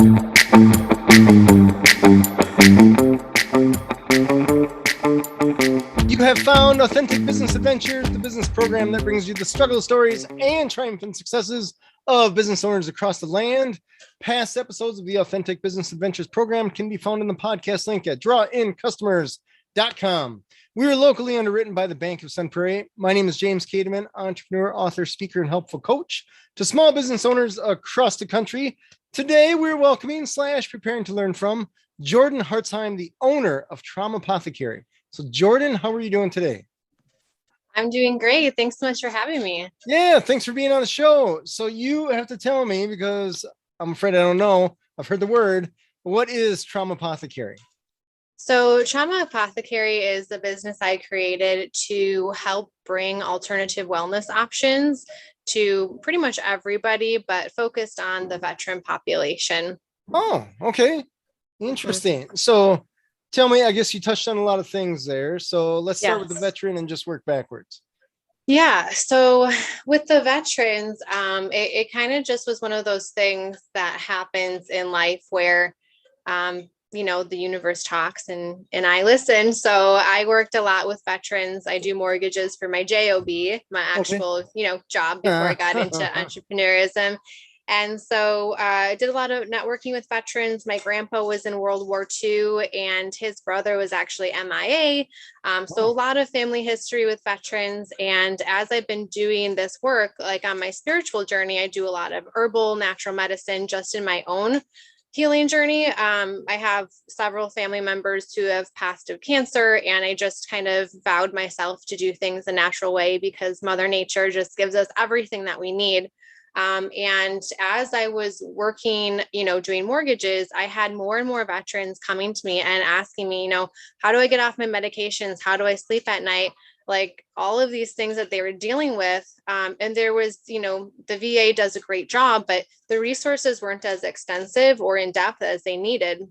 You have found Authentic Business Adventures, the business program that brings you the struggle stories and triumphant successes of business owners across the land. Past episodes of the Authentic Business Adventures program can be found in the podcast link at drawincustomers.com. We are locally underwritten by the Bank of Sun Prairie. My name is James Cademan, entrepreneur, author, speaker, and helpful coach to small business owners across the country. Today, we're welcoming / preparing to learn from Jordann Hartzheim, the owner of traumApothecary. So Jordann, how are you doing today? I'm doing great. Thanks so much for having me. Yeah, thanks for being on the show. So you have to tell me, because I'm afraid I don't know. I've heard the word. What is traumApothecary? So traumApothecary is the business I created to help bring alternative wellness options to pretty much everybody, but focused on the veteran population. Oh, okay. Interesting. Mm-hmm. So tell me, I guess you touched on a lot of things there. So let's start with the veteran and just work backwards. Yeah. So with the veterans, it kind of just was one of those things that happens in life where, the universe talks and I listen. So I worked a lot with veterans. I do mortgages for my job, my actual, job before I got into entrepreneurism. And so I did a lot of networking with veterans. My grandpa was in World War II and his brother was actually MIA. So a lot of family history with veterans. And as I've been doing this work, like on my spiritual journey, I do a lot of herbal, natural medicine just in my own healing journey. I have several family members who have passed of cancer, and I just kind of vowed myself to do things the natural way because Mother Nature just gives us everything that we need. And as I was working, doing mortgages, I had more and more veterans coming to me and asking me, how do I get off my medications? How do I sleep at night? Like all of these things that they were dealing with. And there was, the VA does a great job, but the resources weren't as extensive or in depth as they needed.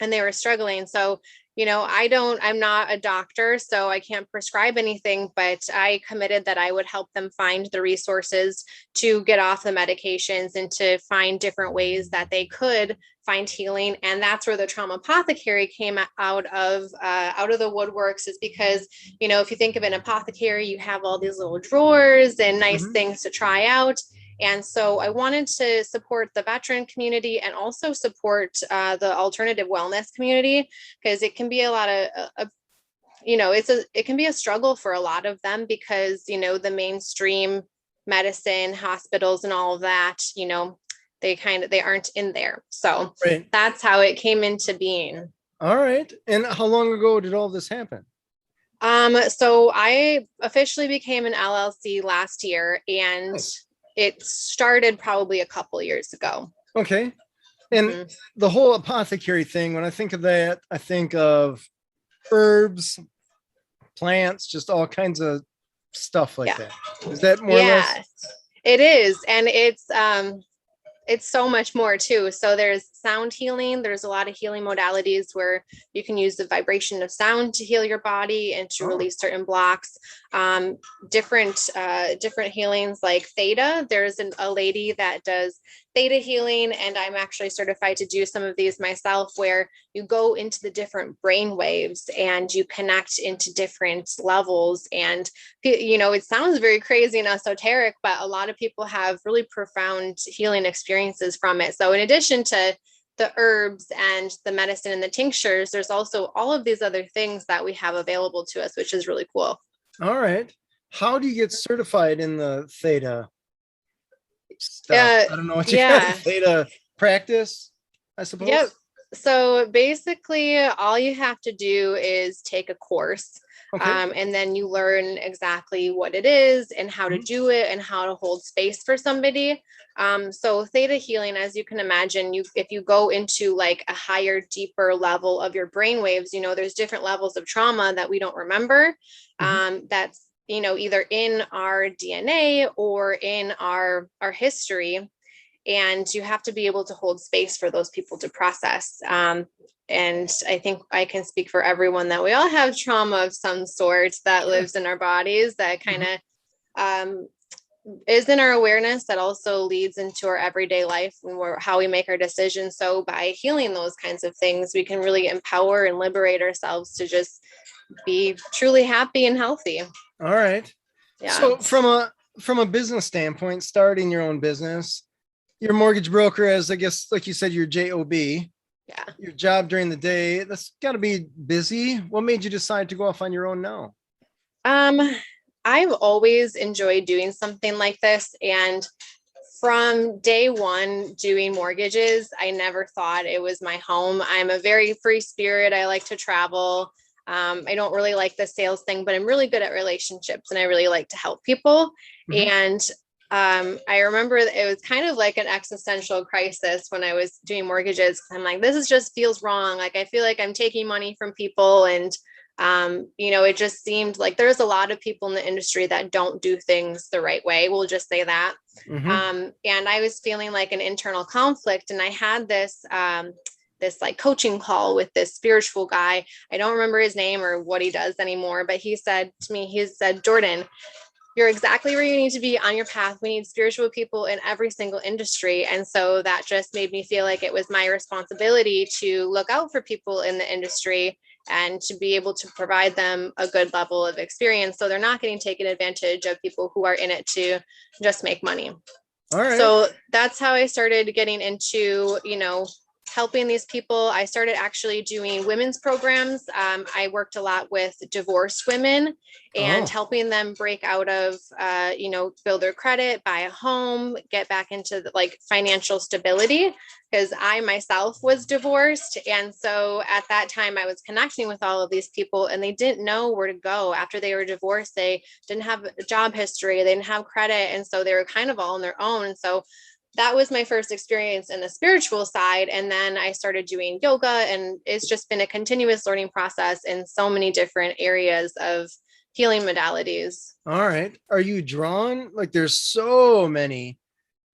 And they were struggling. So, I'm not a doctor, so I can't prescribe anything, but I committed that I would help them find the resources to get off the medications and to find different ways that they could find healing. And that's where the traumApothecary came out of the woodworks, is because, if you think of an apothecary, you have all these little drawers and nice things to try out. And so I wanted to support the veteran community and also support the alternative wellness community, because it can be a lot of it can be a struggle for a lot of them because, the mainstream medicine, hospitals and all of that, they aren't in there. So That's how it came into being. All right. And how long ago did all this happen? So I officially became an LLC last year, and it started probably a couple years ago. Okay. And the whole apothecary thing, when I think of that, I think of herbs, plants, just all kinds of stuff like that. Is that more or less? It is. And it's so much more too. So there's sound healing. There's a lot of healing modalities where you can use the vibration of sound to heal your body and to release certain blocks. Different healings like theta. There's a lady that does theta healing, and I'm actually certified to do some of these myself, where you go into the different brain waves and you connect into different levels. And, it sounds very crazy and esoteric, but a lot of people have really profound healing experiences from it. So in addition to the herbs and the medicine and the tinctures, there's also all of these other things that we have available to us, which is really cool. All right. How do you get certified in the theta stuff? I don't know what you got. Theta practice, I suppose. Yep. So basically all you have to do is take a course. And then you learn exactly what it is and how to do it and how to hold space for somebody. So theta healing, as you can imagine, if you go into like a higher, deeper level of your brain waves, there's different levels of trauma that we don't remember. That's, either in our DNA or in our history. And you have to be able to hold space for those people to process. And I think I can speak for everyone that we all have trauma of some sort that lives in our bodies that kind of is in our awareness that also leads into our everyday life and how we make our decisions. So by healing those kinds of things, we can really empower and liberate ourselves to just be truly happy and healthy. All right. Yeah. So from a business standpoint, starting your own business, your mortgage broker, as I guess, like you said, your job, Yeah. your job during the day, that's got to be busy. What made you decide to go off on your own now? I've always enjoyed doing something like this. And from day one doing mortgages, I never thought it was my home. I'm a very free spirit. I like to travel. I don't really like the sales thing, but I'm really good at relationships and I really like to help people. Mhm. And I remember it was kind of like an existential crisis when I was doing mortgages. I'm like, this is just feels wrong. Like, I feel like I'm taking money from people. And, it just seemed like there's a lot of people in the industry that don't do things the right way. We'll just say that. Mhm. And I was feeling like an internal conflict. And I had this like coaching call with this spiritual guy. I don't remember his name or what he does anymore, but he said to me, Jordann, you're exactly where you need to be on your path. We need spiritual people in every single industry. And so that just made me feel like it was my responsibility to look out for people in the industry and to be able to provide them a good level of experience so they're not getting taken advantage of people who are in it to just make money. All right. So that's how I started getting into, helping these people. I started actually doing women's programs. I worked a lot with divorced women and helping them break out of, build their credit, buy a home, get back into financial stability. Because I myself was divorced. And so at that time, I was connecting with all of these people and they didn't know where to go after they were divorced. They didn't have a job history, they didn't have credit. And so they were kind of all on their own. And so that was my first experience in the spiritual side. And then I started doing yoga, and it's just been a continuous learning process in so many different areas of healing modalities. All right. Are you drawn? Like, there's so many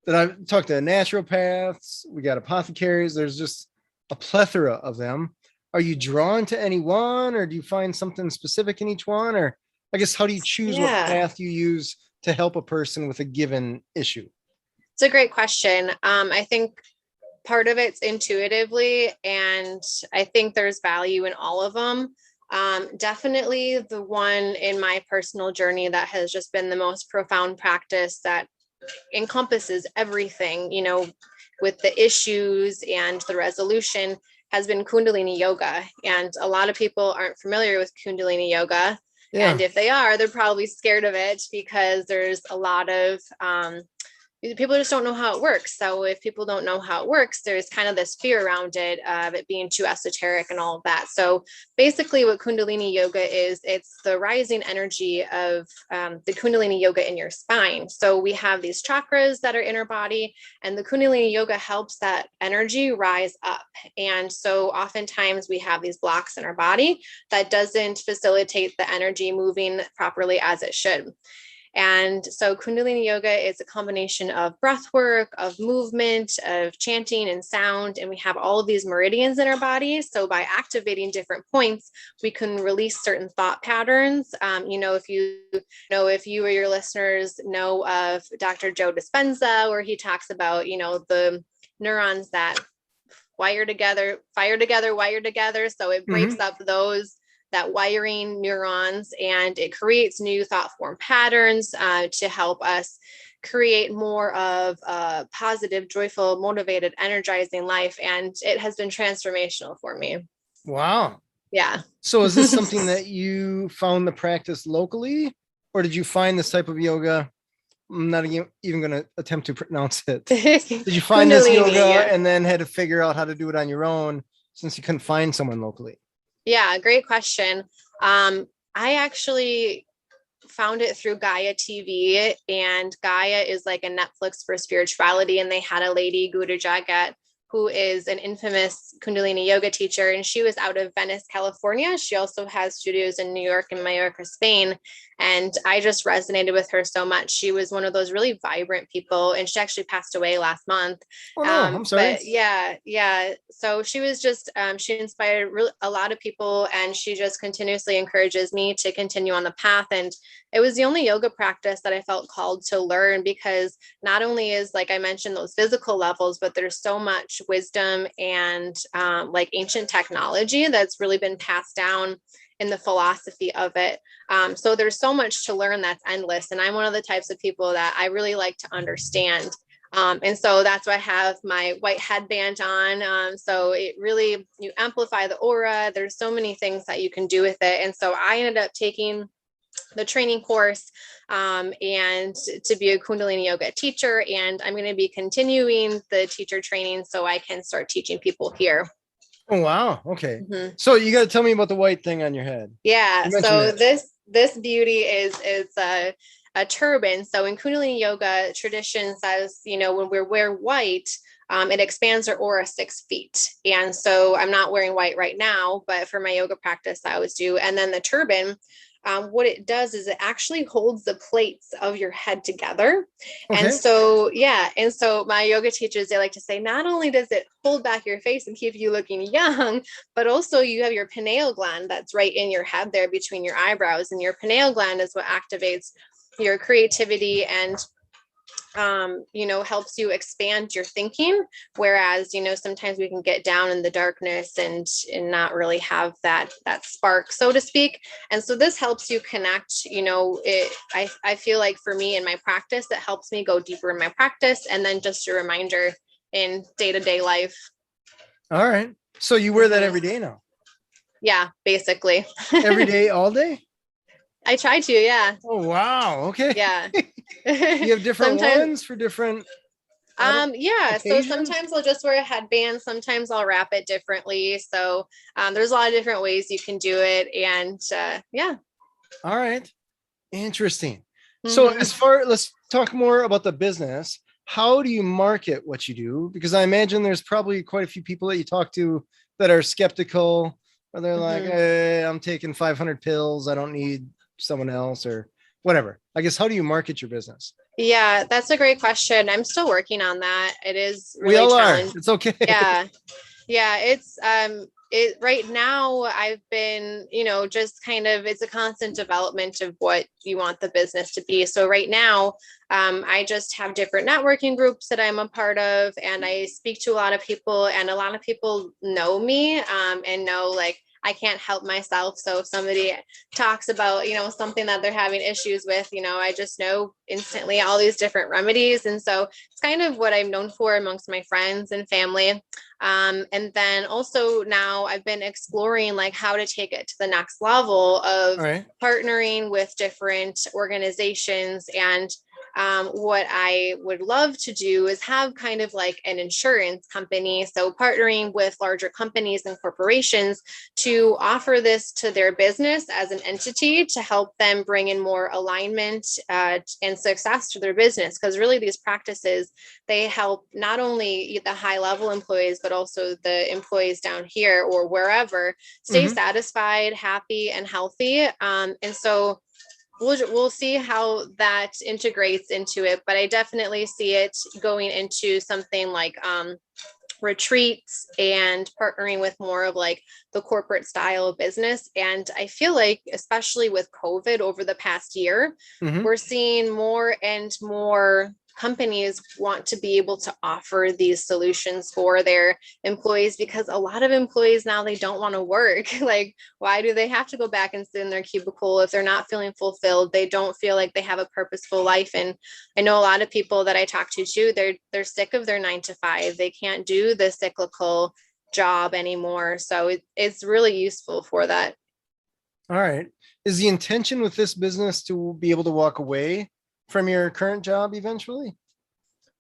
that I've talked to naturopaths, we got apothecaries, there's just a plethora of them. Are you drawn to any one, or do you find something specific in each one? Or I guess, how do you choose what path you use to help a person with a given issue? It's a great question. I think part of it's intuitively, and I think there's value in all of them. Definitely the one in my personal journey that has just been the most profound practice that encompasses everything, with the issues and the resolution, has been Kundalini yoga. And a lot of people aren't familiar with Kundalini yoga. Yeah. And if they are, they're probably scared of it because there's a lot of people just don't know how it works. So if people don't know how it works, there's kind of this fear around it of it being too esoteric and all of that. So basically what Kundalini yoga is, it's the rising energy of the Kundalini yoga in your spine. So we have these chakras that are in our body, and the Kundalini yoga helps that energy rise up. And so oftentimes we have these blocks in our body that doesn't facilitate the energy moving properly as it should. And so Kundalini yoga is a combination of breath work, of movement, of chanting and sound. And we have all of these meridians in our body. So by activating different points, we can release certain thought patterns. If you or your listeners know of Dr. Joe Dispenza, where he talks about, the neurons that wire together, fire together, wire together. So it breaks up that wiring neurons, and it creates new thought form patterns to help us create more of a positive, joyful, motivated, energizing life. And it has been transformational for me. Wow. Yeah. So is this something that you found the practice locally, or did you find this type of yoga? I'm not even going to attempt to pronounce it. Did you find this yoga and then had to figure out how to do it on your own since you couldn't find someone locally? Yeah, great question. I actually found it through Gaia TV, and Gaia is like a Netflix for spirituality. And they had a lady, Guru Jagat, who is an infamous Kundalini yoga teacher. And she was out of Venice, California. She also has studios in New York and Mallorca, Spain. And I just resonated with her so much. She was one of those really vibrant people, and she actually passed away last month. Oh no, I'm sorry. But yeah. So she was just, she inspired a lot of people, and she just continuously encourages me to continue on the path. And it was the only yoga practice that I felt called to learn, because not only is, like I mentioned, those physical levels, but there's so much wisdom and like ancient technology that's really been passed down in the philosophy of it. So there's so much to learn that's endless. And I'm one of the types of people that I really like to understand. And so that's why I have my white headband on. So it really, you amplify the aura. There's so many things that you can do with it. And so I ended up taking the training course and to be a Kundalini yoga teacher. And I'm going to be continuing the teacher training so I can start teaching people here. Oh, wow. Okay. Mm-hmm. So you got to tell me about the white thing on your head. Yeah. So this beauty is a turban. So in Kundalini yoga, tradition says, when we wear white, it expands our aura 6 feet. And so I'm not wearing white right now, but for my yoga practice, I always do. And then the turban, what it does is it actually holds the plates of your head together. Okay. And so my yoga teachers, they like to say, not only does it hold back your face and keep you looking young, but also you have your pineal gland that's right in your head there between your eyebrows. And your pineal gland is what activates your creativity and helps you expand your thinking. Whereas, sometimes we can get down in the darkness and not really have that spark, so to speak. And so this helps you connect, I feel like for me in my practice, it helps me go deeper in my practice. And then just a reminder in day-to-day life. All right. So you wear that every day now? Yeah, basically. Every day, all day? I try to, yeah. Oh, wow. Okay. Yeah. You have different ones for different occasions? So sometimes I'll just wear a headband, sometimes I'll wrap it differently. So there's a lot of different ways you can do it. And yeah. All right. Interesting. So let's talk more about the business. How do you market what you do? Because I imagine there's probably quite a few people that you talk to that are skeptical, or they're like, hey, I'm taking 500 pills, I don't need someone else, or whatever. I guess, how do you market your business? Yeah, that's a great question. I'm still working on that. It is really we all challenging. Are. It's okay. Yeah. It's right now I've been, just kind of, it's a constant development of what you want the business to be. So right now, I just have different networking groups that I'm a part of, and I speak to a lot of people, and a lot of people know me and know, like, I can't help myself. So if somebody talks about, something that they're having issues with, I just know instantly all these different remedies. And so it's kind of what I'm known for amongst my friends and family. And then also now I've been exploring like how to take it to the next level of partnering with different organizations. And what I would love to do is have kind of like an insurance company. So partnering with larger companies and corporations to offer this to their business as an entity to help them bring in more alignment and success to their business. Because really these practices, they help not only the high level employees, but also the employees down here or wherever stay satisfied, happy, and healthy. And so we'll see how that integrates into it, but I definitely see it going into something like retreats and partnering with more of like the corporate style of business. And I feel like, especially with COVID over the past year, we're seeing more and more companies want to be able to offer these solutions for their employees, because a lot of employees now, they don't want to work. Like, why do they have to go back and sit in their cubicle if they're not feeling fulfilled? They don't feel like they have a purposeful life. And I know a lot of people that I talk to too, they're sick of their 9 to 5. They can't do the cyclical job anymore. So it's really useful for that. All right. Is the intention with this business to be able to walk away from your current job eventually?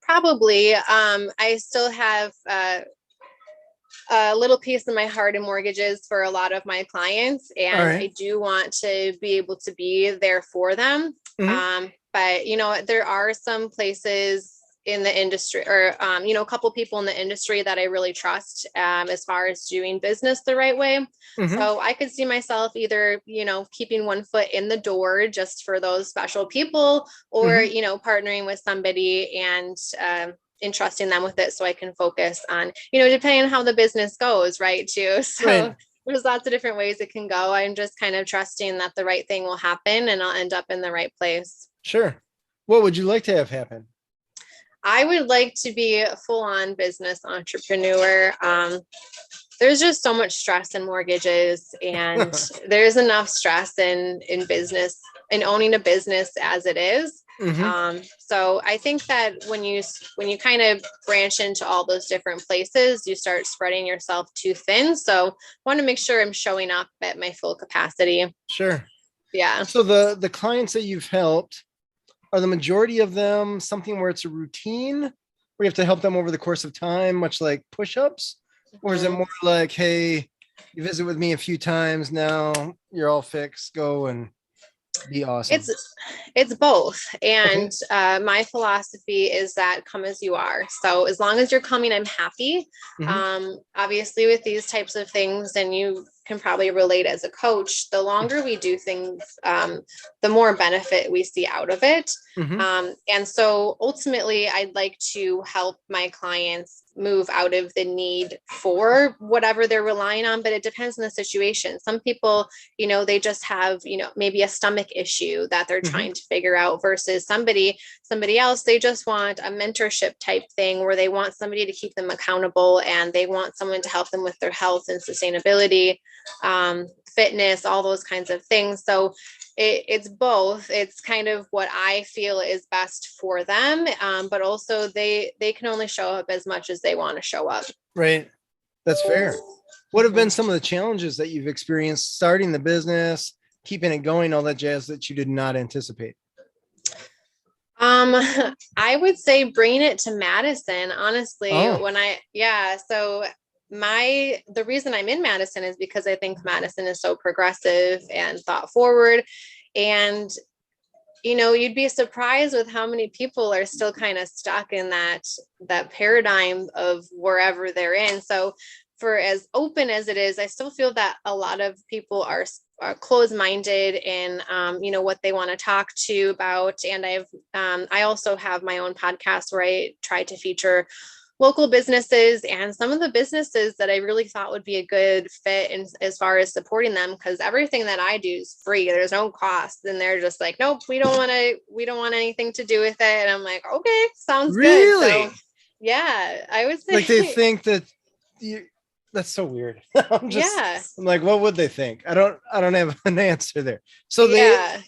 Probably. I still have a little piece of my heart in mortgages for a lot of my clients, and I do want to be able to be there for them. But there are some places in the industry, or a couple people in the industry that I really trust as far as doing business the right way. Mm-hmm. So I could see myself either, keeping one foot in the door just for those special people, or, Mm-hmm. Partnering with somebody and entrusting them with it so I can focus on, depending on how the business goes, right, too. So Right. there's lots of different ways it can go. I'm just kind of trusting that the right thing will happen and I'll end up in the right place. Sure. What would you like to have happen? I would like to be a full-on business entrepreneur. There's just so much stress in mortgages, and there's enough stress in business, in owning a business as it is. Mm-hmm. So I think that when you kind of branch into all those different places, you start spreading yourself too thin. So I want to make sure I'm showing up at my full capacity. Sure. Yeah. So the clients that you've helped, are the majority of them something where it's a routine where you have to help them over the course of time, much like push-ups? Or is it more like, hey, you visit with me a few times, now you're all fixed, go and be awesome? It's both. And Okay. my philosophy is that come as you are. So as long as you're coming, I'm happy. Mm-hmm. Obviously with these types of things, and you can probably relate as a coach, the longer we do things, the more benefit we see out of it. Mm-hmm. And so ultimately, I'd like to help my clients move out of the need for whatever they're relying on, but it depends on the situation. Some people, they just have, maybe a stomach issue that they're Mm-hmm. trying to figure out, versus somebody else, they just want a mentorship type thing where they want somebody to keep them accountable, and they want someone to help them with their health and sustainability, fitness, all those kinds of things. So it's both. It's kind of what I feel is best for them, but also they can only show up as much as they want to show up. Right. That's fair. What have been some of the challenges that you've experienced starting the business, keeping it going, all that jazz that you did not anticipate? I would say bringing it to Madison, honestly, Oh, so the reason I'm in Madison is because I think Madison is so progressive and thought forward. And, you'd be surprised with how many people are still kind of stuck in that paradigm of wherever they're in. So for as open as it is, I still feel that a lot of people are closed-minded in, what they want to talk to about. And I also have my own podcast where I try to feature local businesses, and some of the businesses that I really thought would be a good fit in, as far as supporting them, because everything that I do is free. There's no cost. And they're just like, nope, we don't want anything to do with it. And I'm like, okay, sounds good. really? So yeah, I would say Like they think that you, that's so weird. yeah. I'm like, what would they think? I don't have an answer there. So they Yeah.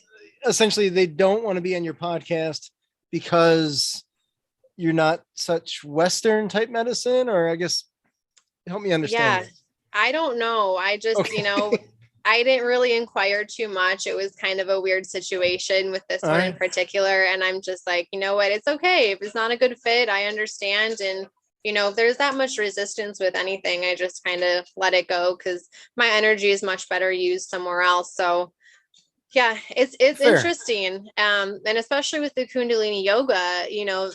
essentially they don't want to be on your podcast because you're not such Western type medicine, or I guess help me understand Yeah. that. I don't know. I just, Okay. I didn't really inquire too much. It was kind of a weird situation with this All one in right. particular. And I'm just like, you know what? It's okay. If it's not a good fit, I understand. And, if there's that much resistance with anything, I just kind of let it go, because my energy is much better used somewhere else. So yeah, it's Fair. interesting. And especially with the Kundalini yoga,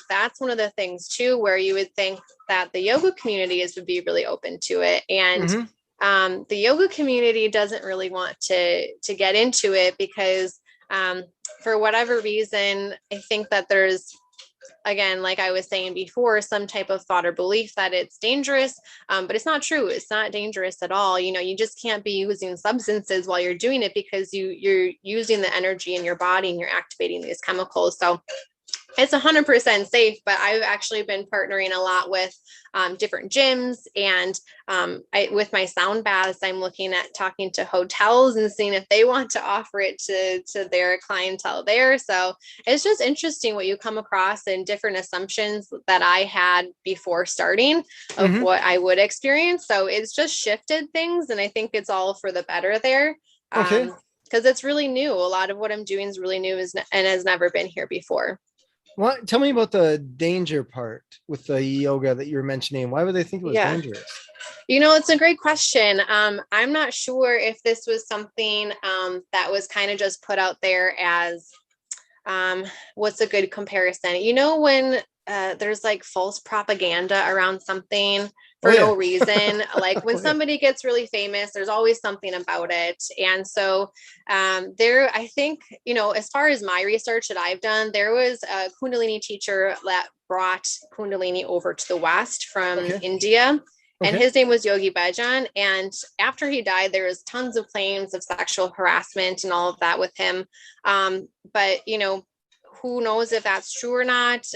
that's one of the things too, where you would think that the yoga community would be really open to it. And Mm-hmm. the yoga community doesn't really want to get into it because for whatever reason, I think that there's, again, like I was saying before, some type of thought or belief that it's dangerous, but it's not true. It's not dangerous at all. You just can't be using substances while you're doing it, because you're using the energy in your body and you're activating these chemicals. So it's 100% safe, but I've actually been partnering a lot with different gyms, and with my sound baths, I'm looking at talking to hotels and seeing if they want to offer it to their clientele there. So it's just interesting what you come across and different assumptions that I had before starting of Mm-hmm. what I would experience. So it's just shifted things, and I think it's all for the better there. Okay. Because it's really new. A lot of what I'm doing is really new, and has never been here before. What? Tell me about the danger part with the yoga that you were mentioning. Why would they think it was Yeah. dangerous? It's a great question. I'm not sure if this was something that was kind of just put out there as what's a good comparison. When there's like false propaganda around something Oh for no yeah. reason. Like when Oh yeah. somebody gets really famous, there's always something about it. And so there, I think, you know, as far as my research that I've done, there was a Kundalini teacher that brought Kundalini over to the West from Okay. India. And Okay. his name was Yogi Bhajan. And after he died, there was tons of claims of sexual harassment and all of that with him. But, you know, who knows if that's true or not.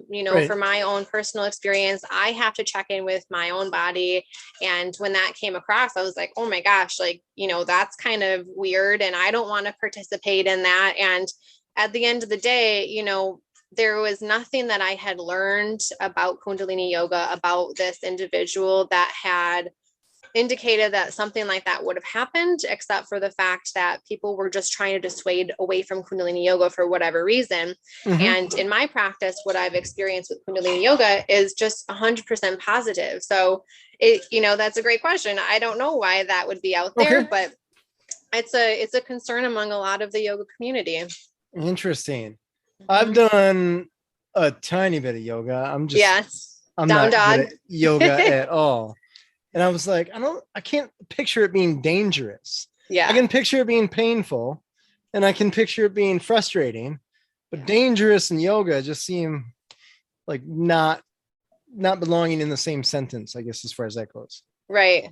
You know, Right. for my own personal experience, I have to check in with my own body. And when that came across, I was like, oh my gosh, like, you know, that's kind of weird. And I don't want to participate in that. And at the end of the day, you know, there was nothing that I had learned about Kundalini yoga, about this individual that had indicated that something like that would have happened, except for the fact that people were just trying to dissuade away from Kundalini yoga for whatever reason. Mm-hmm. And in my practice, what I've experienced with Kundalini yoga is just 100% positive. So it, you know, that's a great question. I don't know why that would be out there, Okay. but it's a concern among a lot of the yoga community. Interesting. I've Mhm. done a tiny bit of yoga. Yes. I'm Down not good dog. at yoga at all. And I was like, I can't picture it being dangerous. I Yeah. can picture it being painful and I can picture it being frustrating, but dangerous and yoga just seem like not belonging in the same sentence, I guess, as far as that goes. Right.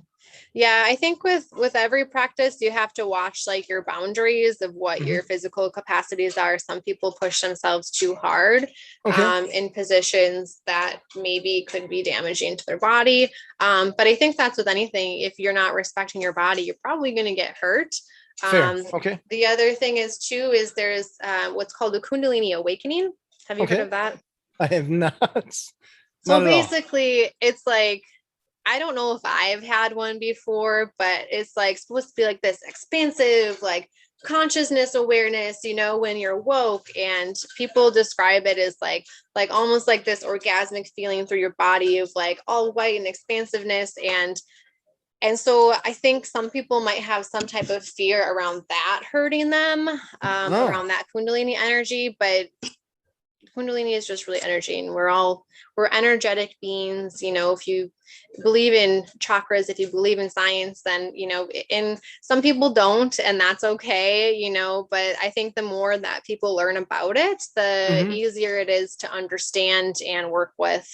Yeah, I think with every practice you have to watch like your boundaries of what Mhm. your physical capacities are. Some people push themselves too hard Okay. in positions that maybe could be damaging to their body. But I think that's with anything. If you're not respecting your body, you're probably going to get hurt. Fair. Um, Okay. the other thing is too is there's what's called a Kundalini awakening. Have you heard Okay. of that? I have not. So Not at all. basically, it's like I don't know if I've had one before, but it's like supposed to be like this expansive, like consciousness awareness, you know, when you're woke, and people describe it as like almost like this orgasmic feeling through your body of like all white and expansiveness. And so I think some people might have some type of fear around that hurting them, Oh, around that Kundalini energy, but Kundalini is just really energy, and we're energetic beings. You know, if you believe in chakras, if you believe in science, then you know, and some people don't, and that's okay, you know, but I think the more that people learn about it, the hmm. easier it is to understand and work with.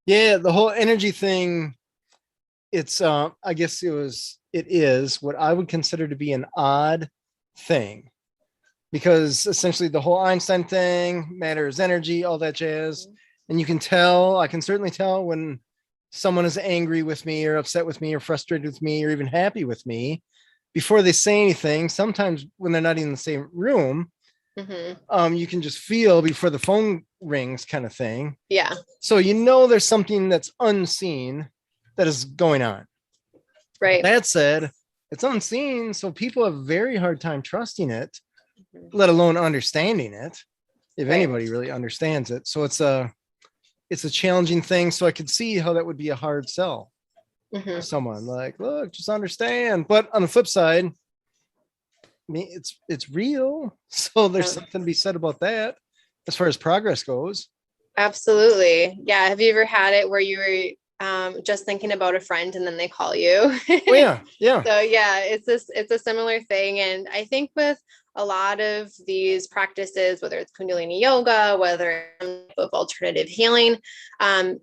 Yeah, the whole energy thing, it's I guess it is what I would consider to be an odd thing, because essentially the whole Einstein thing, matter is energy, all that jazz. And you can tell, I can certainly tell when someone is angry with me or upset with me or frustrated with me or even happy with me before they say anything. Sometimes when they're not even in the same room, Mm-hmm. you can just feel before the phone rings, kind of thing. Yeah. So you know there's something that's unseen that is going on. But Right. that said, it's unseen, so people have a very hard time trusting it, Mhm. let alone understanding it, if Right. anybody really understands it. So it's a challenging thing. So I could see how that would be a hard sell to Mm-hmm. someone. Like, look, just understand. But on the flip side, I mean, it's real. So there's Yeah. something to be said about that as far as progress goes. Absolutely. Yeah. Have you ever had it where you were just thinking about a friend and then they call you? Oh yeah, yeah. So yeah, it's a similar thing. And I think with a lot of these practices, whether it's Kundalini yoga, whether it's some type of alternative healing, um,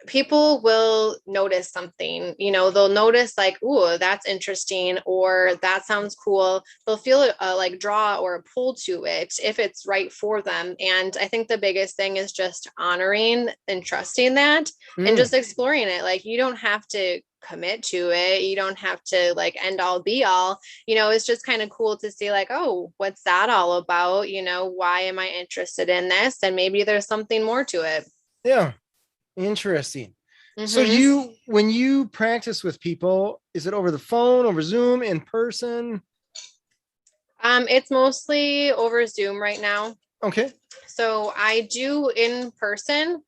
people will notice something, you know, they'll notice like, "Ooh, that's interesting," or "that sounds cool." They'll feel a like draw or a pull to it if it's right for them. And I think the biggest thing is just honoring and trusting that, and Mm, just exploring it. Like you don't have to commit to it. You don't have to like end all be all, you know, it's just kind of cool to see like, oh, what's that all about? You know, why am I interested in this? And maybe there's something more to it. yeah, interesting. So Mm-hmm. when you practice with people, is it over the phone, over Zoom, in person? It's mostly over Zoom right now. Okay. So I do in person.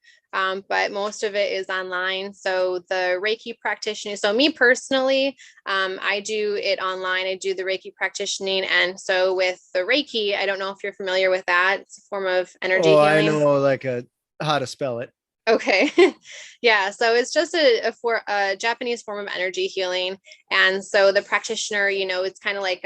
but most of it is online. So the Reiki practitioner, so me personally, I do it online. I do the Reiki practicing. And so with the Reiki, I don't know if you're familiar with that. It's a form of energy Oh, healing. I know like how to spell it. Okay. Yeah. So it's just a Japanese form of energy healing. And so the practitioner, it's kind of like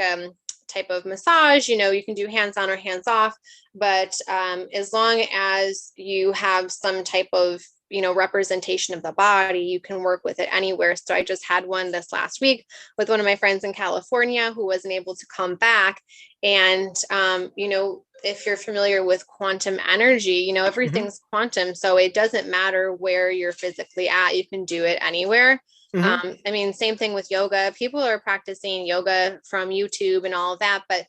type of massage, you can do hands-on or hands-off, but as long as you have some type of representation of the body, you can work with it anywhere. So I just had one this last week with one of my friends in California who wasn't able to come back. And if you're familiar with quantum energy, everything's quantum. So it doesn't matter where you're physically at, you can do it anywhere. Same thing with yoga. People are practicing yoga from YouTube and all of that, but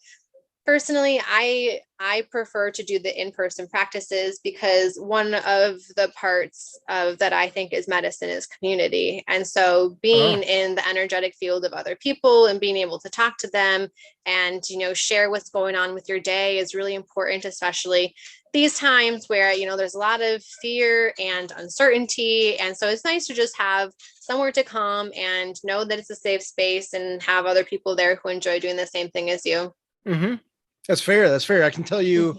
personally, I prefer to do the in-person practices because one of the parts of that I think is medicine is community. And so being in the energetic field of other people and being able to talk to them and, share what's going on with your day is really important, especially these times where, there's a lot of fear and uncertainty. And so it's nice to just have somewhere to come and know that it's a safe space and have other people there who enjoy doing the same thing as you. That's fair. I can tell you,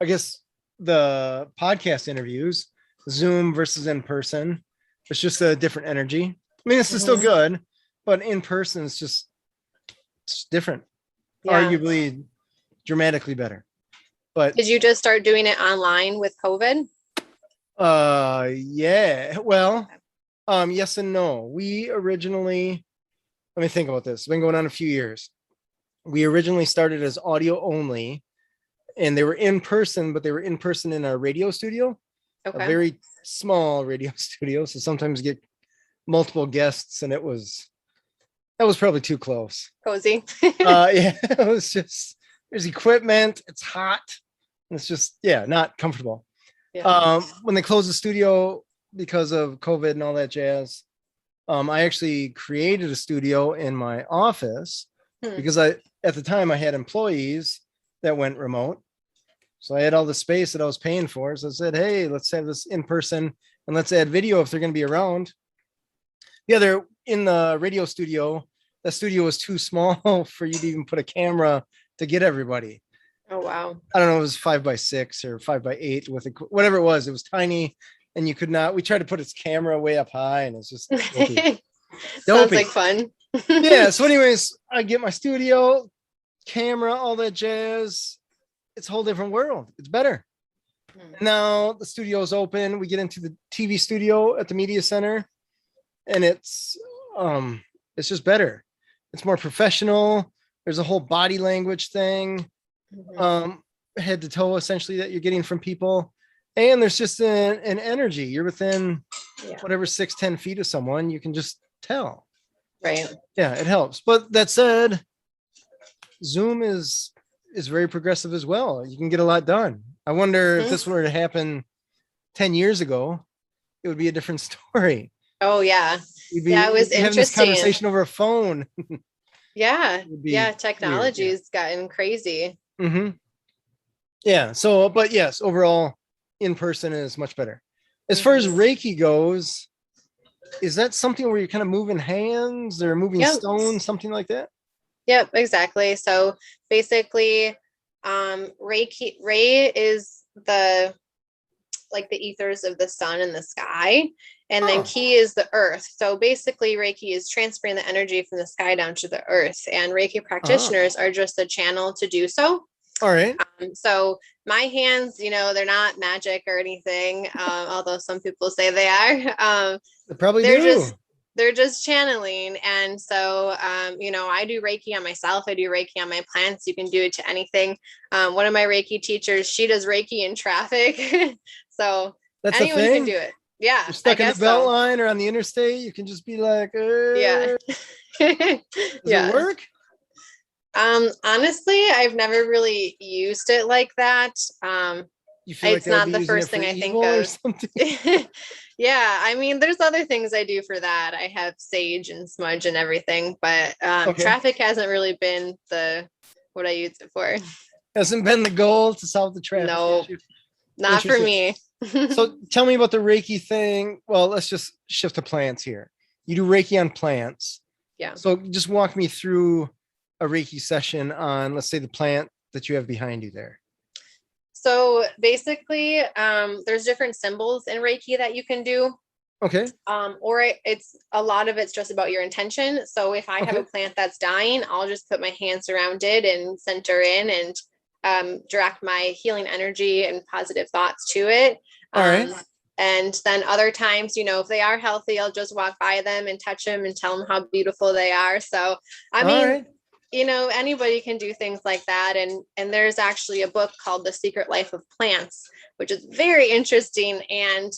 I guess the podcast interviews, Zoom versus in person, it's just a different energy. I mean, this is still good, but in person, it's different, arguably dramatically better. But did you just start doing it online with COVID? Yeah. Well, yes and no. We originally, let me think about this. It's been going on a few years. We originally started as audio only, and they were in person, but they were in person in our radio studio, a very small radio studio. So sometimes get multiple guests, and that was probably too close. Cozy. Yeah, it was just, there's equipment, it's hot, and it's just, not comfortable. When they closed the studio because of COVID and all that jazz, I actually created a studio in my office because at the time I had employees that went remote. So I had all the space that I was paying for. So I said, hey, let's have this in person and let's add video if they're going to be around. Yeah, they're in the radio studio. The studio was too small for you to even put a camera to get everybody. Oh, wow. I don't know, it was 5x6 or 5x8 with whatever it was. It was tiny and you could not, we tried to put its camera way up high and it's just dopey. Sounds like fun. Yeah. So anyways, I get my studio, camera, all that jazz. It's a whole different world. It's better. Now the studio's open. We get into the TV studio at the media center and it's just better. It's more professional. There's a whole body language thing, head to toe, essentially, that you're getting from people. And there's just an energy. You're within whatever 6-10 feet of someone. You can just tell. Right. Yeah, it helps. But that said, Zoom is very progressive as well. You can get a lot done. I wonder if this were to happen 10 years ago, it would be a different story. Oh, yeah. It was having this conversation over a phone. Yeah. Technology's gotten crazy. Yeah. So, but yes, overall, in person is much better. As far as Reiki goes, is that something where you're kind of moving hands or moving stones, something like that? Yep, exactly. So basically, Ray is the ethers of the sun and the sky, and then Ki is the earth. So basically, Reiki is transferring the energy from the sky down to the earth, and Reiki practitioners are just a channel to do so. All right. So my hands, they're not magic or anything, although some people say they are. They probably do. They're just channeling. And so, I do Reiki on myself. I do Reiki on my plants. You can do it to anything. One of my Reiki teachers, she does Reiki in traffic. So that's anyone can do it. Yeah. You're stuck in the belt line or on the interstate. You can just be like, yeah. Does it work? Honestly, I've never really used it like that. You feel like it's not the first thing I think of. Yeah, I mean, there's other things I do for that. I have sage and smudge and everything, but traffic hasn't really been what I use it for. Hasn't been the goal to solve the traffic issue. Not for me. So tell me about the Reiki thing. Well, let's just shift to plants here. You do Reiki on plants. Yeah. So just walk me through a Reiki session on, let's say, the plant that you have behind you there. So basically, there's different symbols in Reiki that you can do. Okay. Or it's a lot of it's just about your intention. So if I have a plant that's dying, I'll just put my hands around it and center in and direct my healing energy and positive thoughts to it. All right. And then other times, if they are healthy, I'll just walk by them and touch them and tell them how beautiful they are. So, I mean, anybody can do things like that. And there's actually a book called The Secret Life of Plants, which is very interesting. And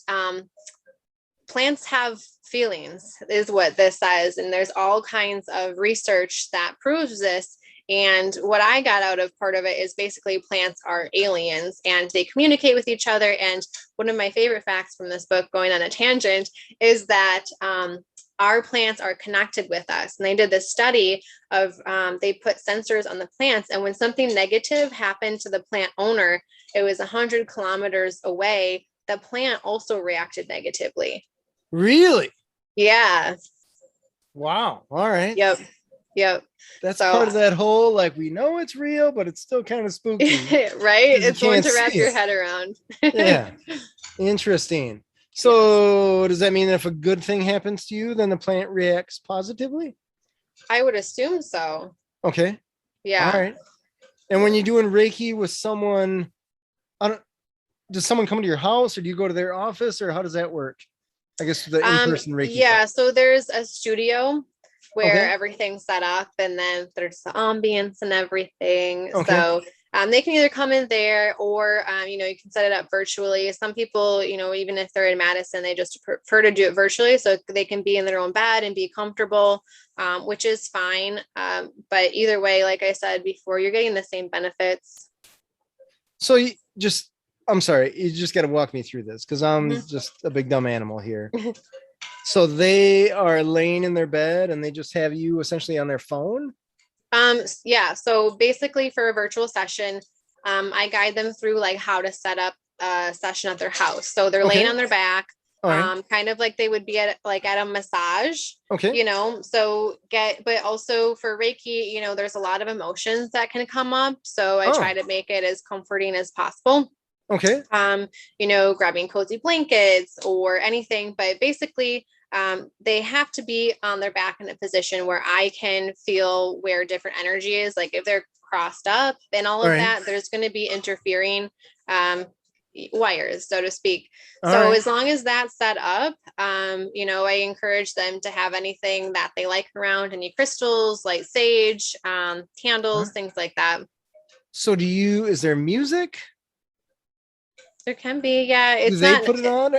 plants have feelings is what this says. And there's all kinds of research that proves this. And what I got out of part of it is basically plants are aliens and they communicate with each other. And one of my favorite facts from this book, going on a tangent, is that our plants are connected with us. And they did this study of, they put sensors on the plants. And when something negative happened to the plant owner, it was 100 kilometers away. The plant also reacted negatively. Really? Yeah. Wow. All right. Yep. That's part of that whole, like, we know it's real, but it's still kind of spooky. Right? It's one to wrap your head around. Yeah. Interesting. So does that mean that if a good thing happens to you, then the plant reacts positively? I would assume so. Okay. Yeah. All right. And when you're doing Reiki with someone, does someone come to your house or do you go to their office or how does that work? I guess the in-person Reiki. Yeah. So there's a studio where everything's set up and then there's the ambience and everything. So they can either come in there or, you can set it up virtually. Some people, even if they're in Madison, they just prefer to do it virtually so they can be in their own bed and be comfortable, which is fine. But either way, like I said before, you're getting the same benefits. So I'm sorry, you just got to walk me through this because I'm just a big dumb animal here. So they are laying in their bed and they just have you essentially on their phone? Yeah. So basically for a virtual session, I guide them through like how to set up a session at their house. So they're laying on their back, kind of like they would be at a massage, but also for Reiki, there's a lot of emotions that can come up. So I try to make it as comforting as possible. Grabbing cozy blankets or anything, but basically they have to be on their back in a position where I can feel where different energy is. Like if they're crossed up and all of that, there's going to be interfering wires, so to speak. As long as that's set up, I encourage them to have anything that they like around, any crystals like sage, candles, things like that. So is there music? There can be, yeah. Do they put it on?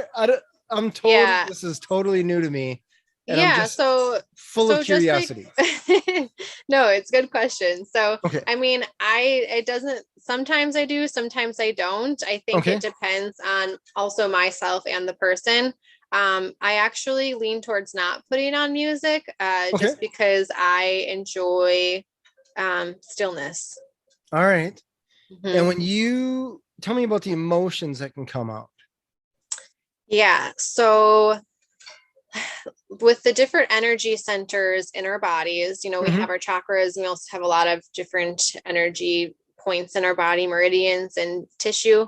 I'm told this is totally new to me. And I'm just full of curiosity. No, it's a good question. So, I mean, sometimes I do, sometimes I don't. I think it depends on also myself and the person. I actually lean towards not putting on music, just because I enjoy stillness. All right. And when you tell me about the emotions that can come out. Yeah. So with the different energy centers in our bodies, we have our chakras and we also have a lot of different energy points in our body, meridians and tissue.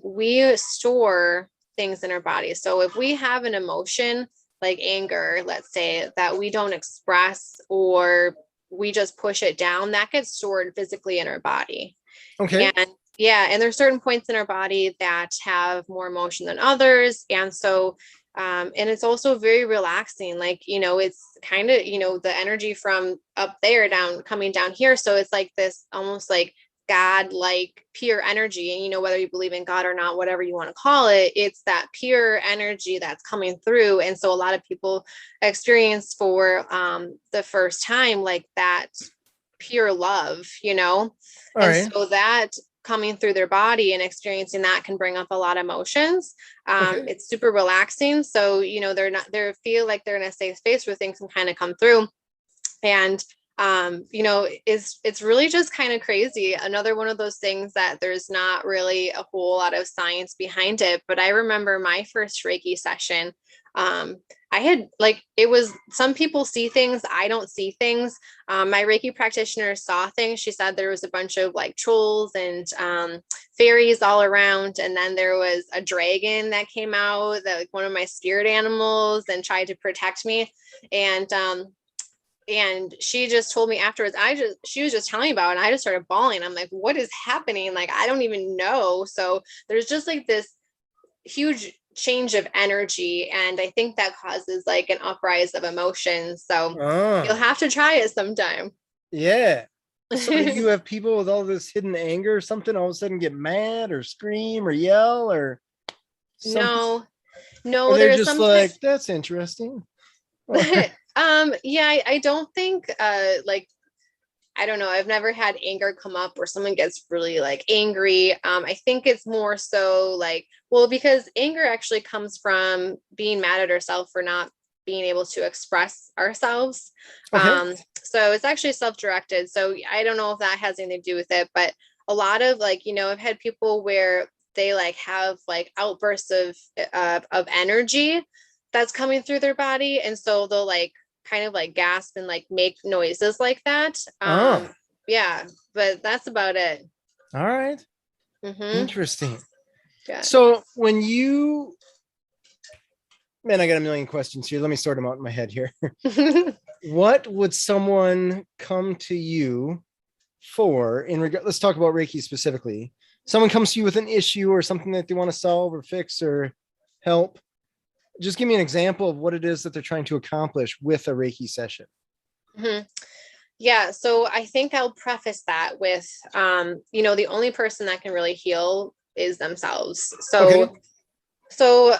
We store things in our body. So if we have an emotion like anger, let's say, that we don't express or we just push it down, that gets stored physically in our body. And there's certain points in our body that have more emotion than others. And so, and it's also very relaxing. Like, it's kind of, the energy from up there coming down here. So it's like this almost like God, like pure energy. And, whether you believe in God or not, whatever you want to call it, it's that pure energy that's coming through. And so a lot of people experience for the first time, like that pure love, so that coming through their body and experiencing that can bring up a lot of emotions. It's super relaxing. So, they feel like they're in a safe space where things can kind of come through. And it's really just kind of crazy. Another one of those things that there's not really a whole lot of science behind it. But I remember my first Reiki session. I had it was, some people see things, I don't see things. My Reiki practitioner saw things. She said there was a bunch of trolls and fairies all around. And then there was a dragon that came out, that one of my spirit animals, and tried to protect me. And she just told me afterwards, she was just telling me about it, and I just started bawling. I'm like, what is happening? I don't even know. So there's just this huge change of energy. And I think that causes an uprise of emotions. So you'll have to try it sometime. Yeah. So you have people with all this hidden anger or something all of a sudden get mad or scream or yell or something? No, or they're there's just sometimes that's interesting. yeah, I don't think I don't know. I've never had anger come up where someone gets really angry. I think it's more so because anger actually comes from being mad at ourselves for not being able to express ourselves. Okay. So it's actually self-directed. So I don't know if that has anything to do with it, but a lot of I've had people where they have outbursts of energy that's coming through their body. And so they'll kind of gasp and make noises like that. Yeah, but that's about it. All right. Mm-hmm. Interesting. Yeah. So when you, man, I got a million questions here. Let me sort them out in my head here. What would someone come to you for in regard? Let's talk about Reiki specifically. Someone comes to you with an issue or something that they want to solve or fix or help. Just give me an example of what it is that they're trying to accomplish with a Reiki session. Mm-hmm. Yeah. So I think I'll preface that with, the only person that can really heal is themselves. So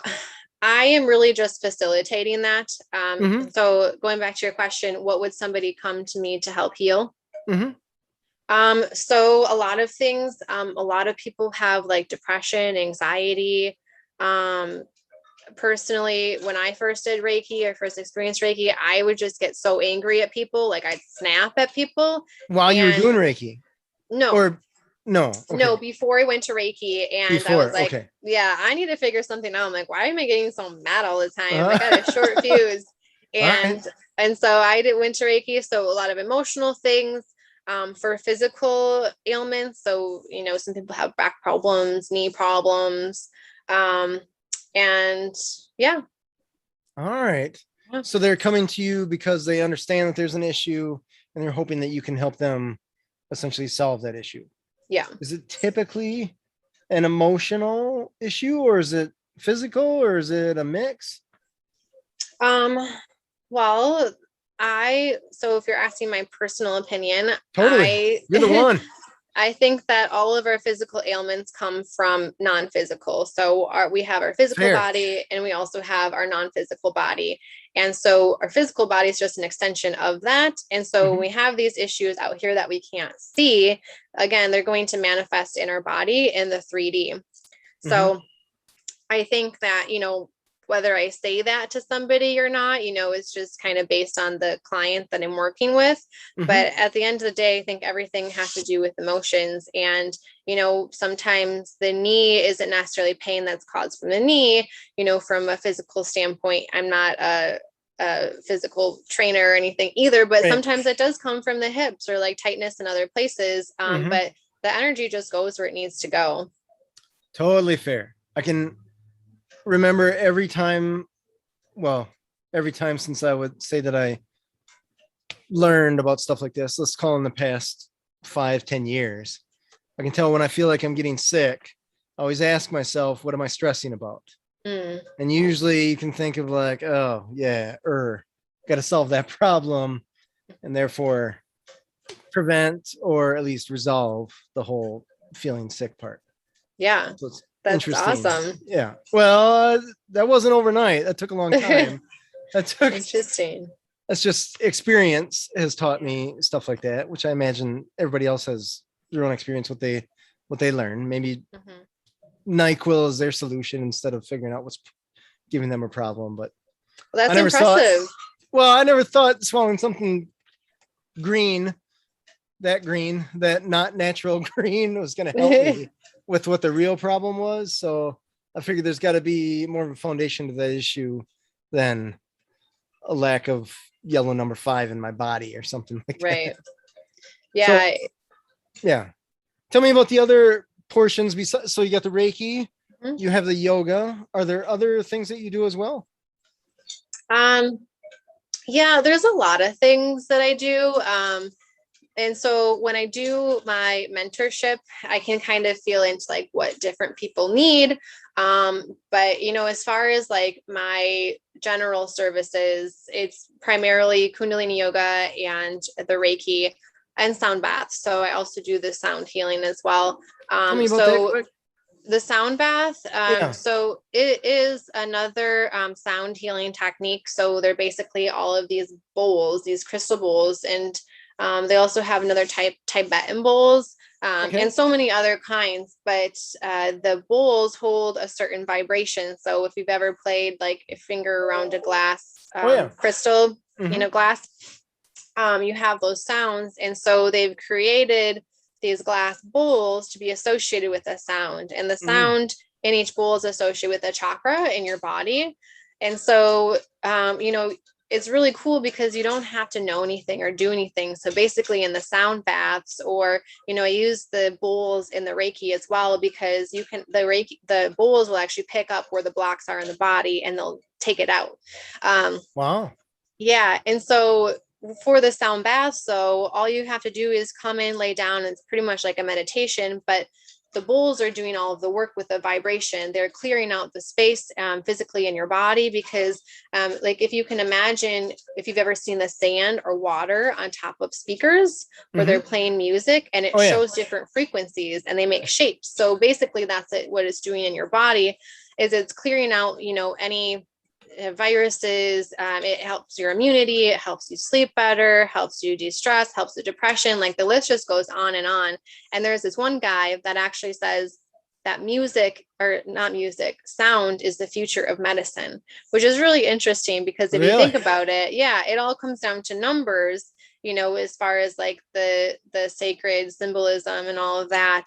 I am really just facilitating that. So going back to your question, what would somebody come to me to help heal? So a lot of things, a lot of people have depression, anxiety. Personally, when I first did Reiki or first experienced Reiki, I would just get so angry at people. I'd snap at people. While you were doing Reiki? No. Or no? Okay. No, before I went to Reiki. And I was like, yeah, I need to figure something out. I'm like, why am I getting so mad all the time? I got a short fuse. And so I went to Reiki. So a lot of emotional things. For physical ailments. So, some people have back problems, knee problems. And yeah. All right. So they're coming to you because they understand that there's an issue and they're hoping that you can help them essentially solve that issue. Yeah. Is it typically an emotional issue or is it physical or is it a mix? Well, so if you're asking my personal opinion, totally. You're the one. I think that all of our physical ailments come from non-physical. So we have our physical body and we also have our non-physical body. And so our physical body is just an extension of that. And so when we have these issues out here that we can't see, again, they're going to manifest in our body in the 3D. So I think that, whether I say that to somebody or not, it's just kind of based on the client that I'm working with. But at the end of the day, I think everything has to do with emotions. And, sometimes the knee isn't necessarily pain that's caused from the knee, from a physical standpoint. I'm not a physical trainer or anything either, but sometimes it does come from the hips or tightness in other places. But the energy just goes where it needs to go. Totally fair. I can remember every time since I would say that I learned about stuff like this, let's call in the past 5-10 years, I can tell when I feel like I'm getting sick, I always ask myself, what am I stressing about? And usually you can think of oh yeah, got to solve that problem and therefore prevent or at least resolve the whole feeling sick part. Yeah. So that's awesome. Yeah. Well, that wasn't overnight. That took a long time. Interesting. That's just experience has taught me stuff like that, which I imagine everybody else has their own experience, what they learn. Maybe NyQuil is their solution instead of figuring out what's giving them a problem. But that's impressive. I never thought swallowing something green, that not natural green was going to help me with what the real problem was. So I figured there's got to be more of a foundation to that issue than a lack of yellow number 5 in my body or something like Right. that. Yeah. So, yeah. Tell me about the other portions. Besides, so you got the Reiki, you have the yoga. Are there other things that you do as well? Yeah, there's a lot of things that I do. And so when I do my mentorship, I can kind of feel into like what different people need. But as far as like my general services, it's primarily Kundalini yoga and the Reiki and sound baths. So I also do the sound healing as well. Tell me about that quick. The sound bath. Yeah. So it is another sound healing technique. So they're basically all of these bowls, these crystal bowls, and they also have another type, Tibetan bowls, and so many other kinds. But the bowls hold a certain vibration. So if you've ever played like a finger around a glass crystal, glass, you have those sounds. And so they've created these glass bowls to be associated with a sound, and the sound in each bowl is associated with a chakra in your body. And so, it's really cool because you don't have to know anything or do anything. So basically in the sound baths, or, I use the bowls in the Reiki as well, because the bowls will actually pick up where the blocks are in the body and they'll take it out. Wow. Yeah. And so for the sound bath, so all you have to do is come in, lay down. It's pretty much like a meditation, but the bowls are doing all of the work with the vibration. They're clearing out the space physically in your body, because like if you can imagine, if you've ever seen the sand or water on top of speakers where they're playing music, and it shows different frequencies and they make shapes. So basically that's what it's doing in your body, is it's clearing out, any viruses. It helps your immunity, it helps you sleep better, helps you de-stress, helps the depression. Like the list just goes on and on. And there's this one guy that actually says that sound is the future of medicine, which is really interesting, because if you think about it, it all comes down to numbers, as far as like the sacred symbolism and all of that.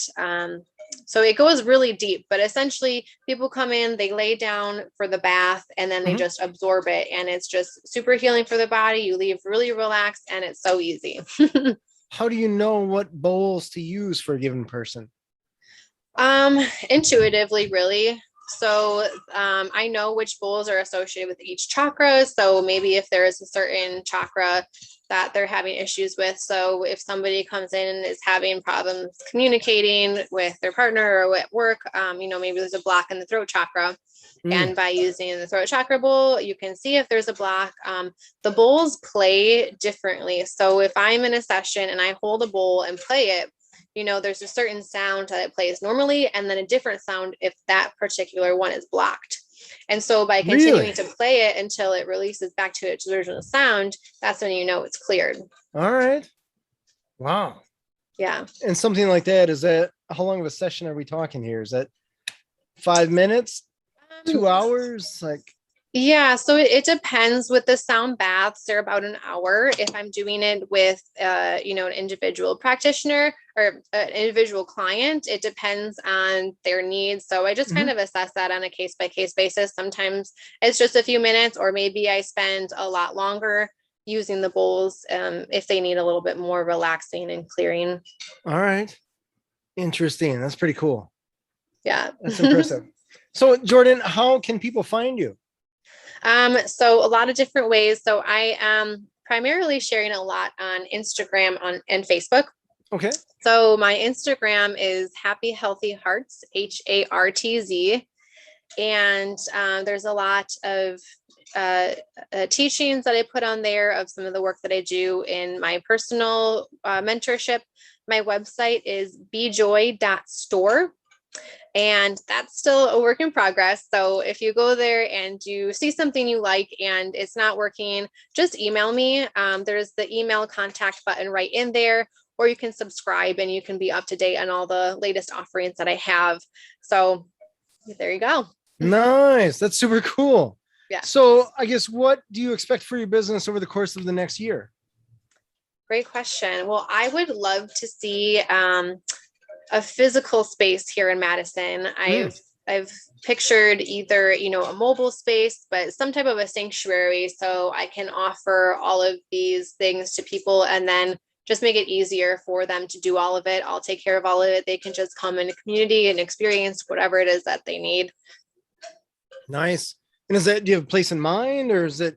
So it goes really deep, but essentially people come in, they lay down for the bath, and then they just absorb it. And it's just super healing for the body. You leave really relaxed, and it's so easy. How do you know what bowls to use for a given person? Intuitively, really. So I know which bowls are associated with each chakra. So maybe if there is a certain chakra that they're having issues with. So if somebody comes in and is having problems communicating with their partner or at work, maybe there's a block in the throat chakra. And by using the throat chakra bowl, you can see if there's a block. The bowls play differently. So if I'm in a session and I hold a bowl and play it, there's a certain sound that it plays normally, and then a different sound if that particular one is blocked. And so by continuing to play it until it releases back to its original sound, that's when it's cleared. All right. Wow. Yeah. And something like that, is that, how long of a session are we talking here? Is that 5 minutes, 2 hours? Like, yeah, so it depends. With the sound baths, they're about an hour. If I'm doing it with, an individual practitioner or an individual client, it depends on their needs. So I just kind of assess that on a case-by-case basis. Sometimes it's just a few minutes, or maybe I spend a lot longer using the bowls if they need a little bit more relaxing and clearing. All right. Interesting. That's pretty cool. Yeah. That's impressive. So Jordann, how can people find you? So a lot of different ways. So I am primarily sharing a lot on Instagram and Facebook. Okay. So my Instagram is Happy Healthy Hearts, HARTZ. And there's a lot of teachings that I put on there of some of the work that I do in my personal mentorship. My website is BeJOY.store. And that's still a work in progress. So if you go there and you see something you like and it's not working, just email me. There's the email contact button right in there, or you can subscribe and you can be up to date on all the latest offerings that I have. So there you go. Nice. That's super cool. Yeah. So I guess, what do you expect for your business over the course of the next year? Great question. Well, I would love to see a physical space here in Madison. I've pictured either, a mobile space, but some type of a sanctuary so I can offer all of these things to people and then just make it easier for them to do all of it. I'll take care of all of it. They can just come in a community and experience whatever it is that they need. Nice. And do you have a place in mind, or is it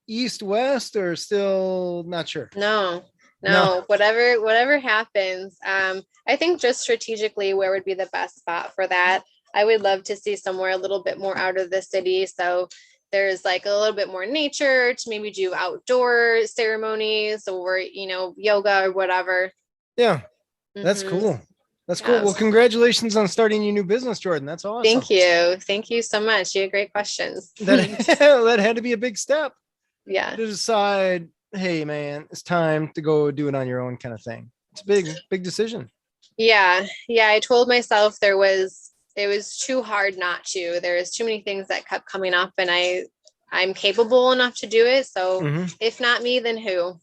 east, west, or still not sure? No, whatever happens. I think just strategically where would be the best spot for that. I would love to see somewhere a little bit more out of the city. So there's like a little bit more nature to maybe do outdoor ceremonies or, yoga or whatever. Yeah, that's cool. That's cool. Well, congratulations on starting your new business, Jordann. That's awesome. Thank you. Thank you so much. You had great questions. That had to be a big step. Yeah. To decide, hey, man, it's time to go do it on your own kind of thing. It's a big decision. Yeah. I told myself it was too hard not to. There's too many things that kept coming up and I'm capable enough to do it. So if not me, then who?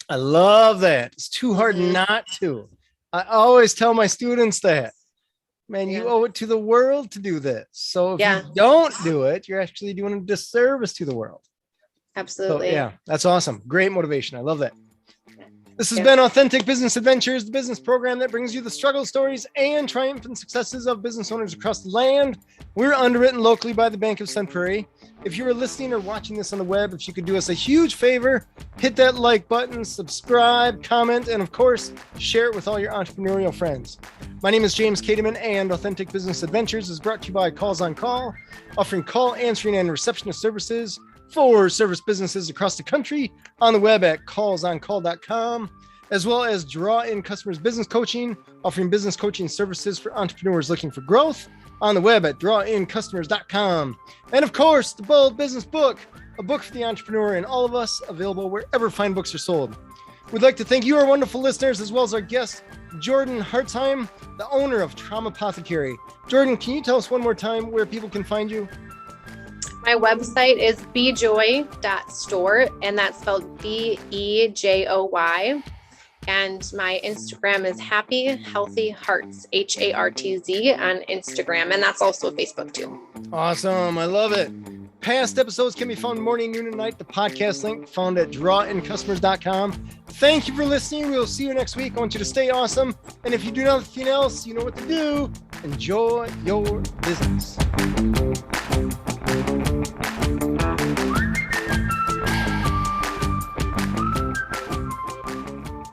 I love that. It's too hard not to. I always tell my students that, man, you owe it to the world to do this. So if you don't do it, you're actually doing a disservice to the world. Absolutely. So, yeah, that's awesome. Great motivation. I love that. This has been Authentic Business Adventures, the business program that brings you the struggle stories and triumphant successes of business owners across the land. We're underwritten locally by the Bank of Sun Prairie. If you are listening or watching this on the web, if you could do us a huge favor, hit that like button, subscribe, comment, and of course, share it with all your entrepreneurial friends. My name is James Kateman, and Authentic Business Adventures is brought to you by Calls on Call, offering call answering and receptionist services for service businesses across the country on the web at callsoncall.com, as well as Draw In Customers Business Coaching, offering business coaching services for entrepreneurs looking for growth on the web at drawincustomers.com. And of course, the Bold Business Book, a book for the entrepreneur and all of us, available wherever fine books are sold. We'd like to thank you, our wonderful listeners, as well as our guest, Jordann Hartzheim, the owner of traumApothecary. Jordann, can you tell us one more time where people can find you? My website is BeJOY.store, and that's spelled BeJoy. And my Instagram is Happy Healthy Hearts, HARTZ on Instagram. And that's also Facebook too. Awesome. I love it. Past episodes can be found morning, noon, and night. The podcast link found at drawincustomers.com. Thank you for listening. We'll see you next week. I want you to stay awesome. And if you do nothing else, you know what to do. Enjoy your business.